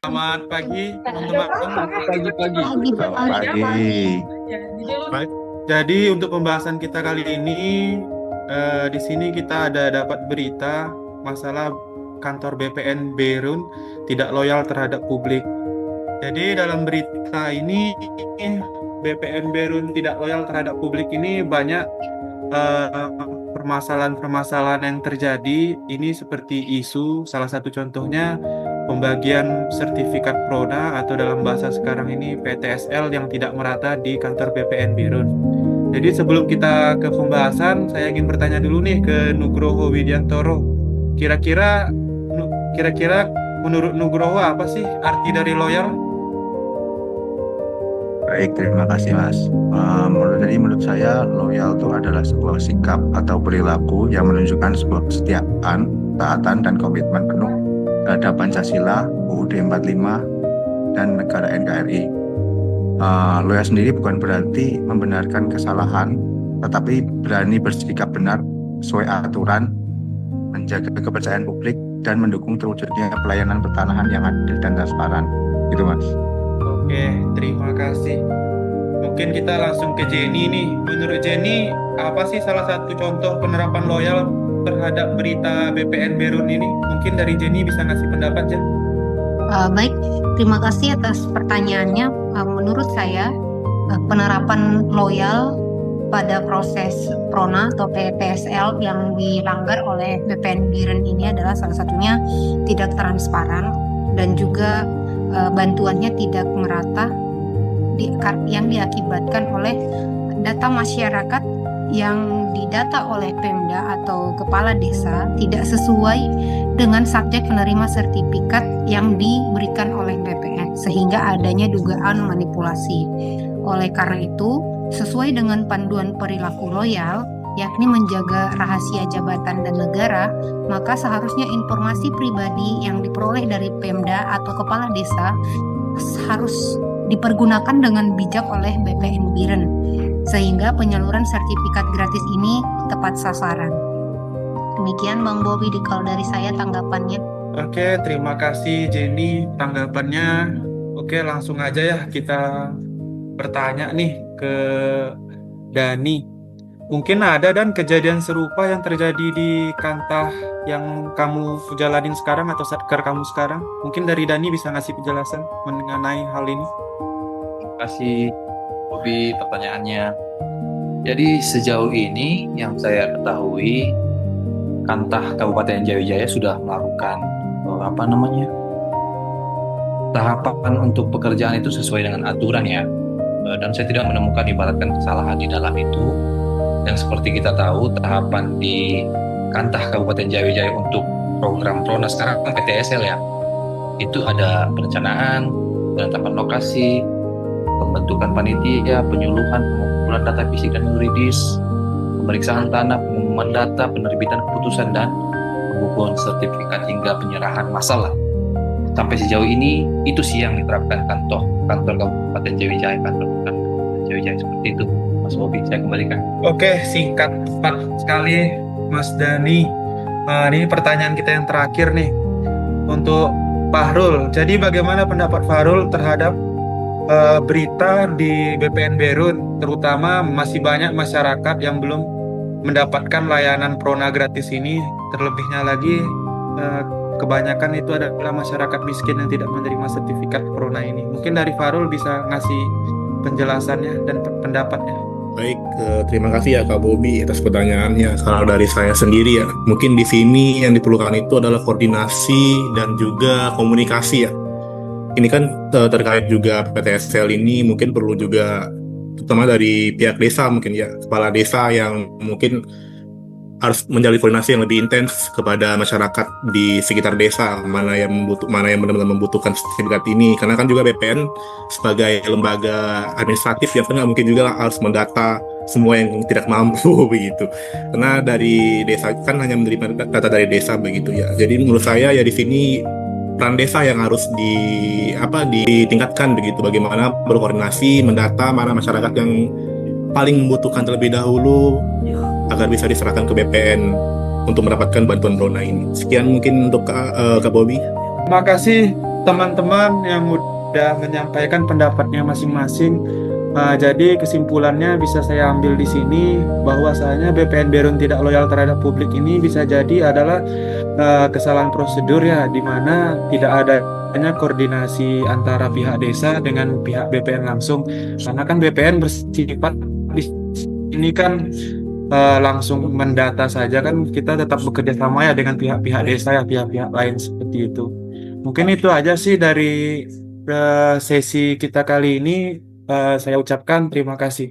Selamat pagi, teman-teman. Pagi-pagi. Selamat pagi. Baik. Jadi untuk pembahasan kita kali ini, di sini kita ada dapat berita masalah kantor BPN Berun tidak loyal terhadap publik. Jadi dalam berita ini, BPN Berun tidak loyal terhadap publik ini banyak eh, permasalahan-permasalahan yang terjadi. Ini seperti isu, salah satu contohnya pembagian sertifikat Prona atau dalam bahasa sekarang ini PTSL yang tidak merata di kantor BPN Birun. Jadi sebelum kita ke pembahasan, saya ingin bertanya dulu nih ke Nugroho Widiantoro. Kira-kira kira-kira menurut Nugroho apa sih arti dari loyal? Baik, terima kasih Mas. Menurut saya, loyal itu adalah sebuah sikap atau perilaku yang menunjukkan sebuah kesetiaan, taatan, dan komitmen penuh terhadap Pancasila, UUD 45, dan negara NKRI. Loyal sendiri bukan berarti membenarkan kesalahan, tetapi berani bersikap benar sesuai aturan, menjaga kepercayaan publik, dan mendukung terwujudnya pelayanan pertanahan yang adil dan transparan. Gitu Mas. Oke, terima kasih. Mungkin kita langsung ke Jenny nih. Menurut Jenny, apa sih salah satu contoh penerapan loyal terhadap berita BPN Berun ini? Mungkin dari Jenny bisa ngasih pendapat, Jen. Baik, terima kasih atas pertanyaannya. Menurut saya, penerapan loyal pada proses Prona atau PSL yang dilanggar oleh BPN Biren ini adalah salah satunya tidak transparan dan juga bantuannya tidak merata yang diakibatkan oleh data masyarakat yang didata oleh Pemda atau kepala desa tidak sesuai dengan subjek penerima sertifikat yang diberikan oleh BPN sehingga adanya dugaan manipulasi. Oleh karena itu, sesuai dengan panduan perilaku loyal yakni menjaga rahasia jabatan dan negara, maka seharusnya informasi pribadi yang diperoleh dari Pemda atau kepala desa harus dipergunakan dengan bijak oleh BPN Biren sehingga penyaluran sertifikat gratis ini tepat sasaran. Demikian Bang Bobi kalau dari saya tanggapannya. Oke, terima kasih Jenny tanggapannya. Oke, langsung aja ya kita bertanya nih ke Dani. Mungkin ada dan kejadian serupa yang terjadi di kantah yang kamu jalanin sekarang atau satker kamu sekarang. Mungkin dari Dani bisa ngasih penjelasan mengenai hal ini. Terima kasih Bobi pertanyaannya. Jadi sejauh ini yang saya ketahui Kantah Kabupaten Jayajaya sudah melakukan tahapan untuk pekerjaan itu sesuai dengan aturan ya. Dan saya tidak menemukan ibaratkan kesalahan di dalam itu. Yang seperti kita tahu tahapan di Kantah Kabupaten Jayajaya untuk program Prona sekarang kan PTSL ya. Itu ada perencanaan, penetapan lokasi, pembentukan panitia, penyuluhan, pengumpulan data fisik dan yuridis, pemeriksaan tanah, pengumuman data, penerbitan keputusan, dan pembukuan sertifikat hingga penyerahan masalah. Sampai sejauh ini, itu sih yang diterapkan kantor Kabupaten Jayajaya, kantor Kabupaten Jayajaya seperti itu. Mas Bobi, saya kembalikan. Oke, singkat, cepat sekali Mas Dani. Ini pertanyaan kita yang terakhir nih. Untuk Fahrul, jadi bagaimana pendapat Fahrul terhadap berita di BPN Berun, terutama masih banyak masyarakat yang belum mendapatkan layanan Prona gratis ini, terlebihnya lagi kebanyakan itu adalah masyarakat miskin yang tidak menerima sertifikat Prona ini. Mungkin dari Fahrul bisa ngasih penjelasannya dan pendapatnya. Baik, terima kasih ya Kak Bobi atas pertanyaannya. Kalau dari saya sendiri ya, mungkin di sini yang diperlukan itu adalah koordinasi dan juga komunikasi ya. Ini kan terkait juga PTSL ini mungkin perlu juga terutama dari pihak desa mungkin ya, kepala desa yang mungkin harus menjalin koordinasi yang lebih intens kepada masyarakat di sekitar desa mana yang benar-benar membutuhkan sertifikat ini, karena kan juga BPN sebagai lembaga administratif yang kan nggak mungkin juga harus mendata semua yang tidak mampu begitu, karena dari desa kan hanya menerima data dari desa begitu ya. Jadi menurut saya ya di sini peran desa yang harus ditingkatkan begitu, bagaimana berkoordinasi mendata mana masyarakat yang paling membutuhkan terlebih dahulu agar bisa diserahkan ke BPN untuk mendapatkan bantuan Prona ini. Sekian mungkin untuk Kak Bobi. Terima kasih teman-teman yang udah menyampaikan pendapatnya masing-masing. Jadi kesimpulannya bisa saya ambil di sini bahwasanya BPN Berun tidak loyal terhadap publik ini bisa jadi adalah kesalahan prosedur ya, di mana tidak adanya koordinasi antara pihak desa dengan pihak BPN langsung. Karena kan BPN bersifat di sini kan langsung mendata saja, kan kita tetap bekerja sama ya dengan pihak-pihak desa ya, pihak-pihak lain seperti itu. Mungkin itu aja sih dari sesi kita kali ini. Saya ucapkan terima kasih.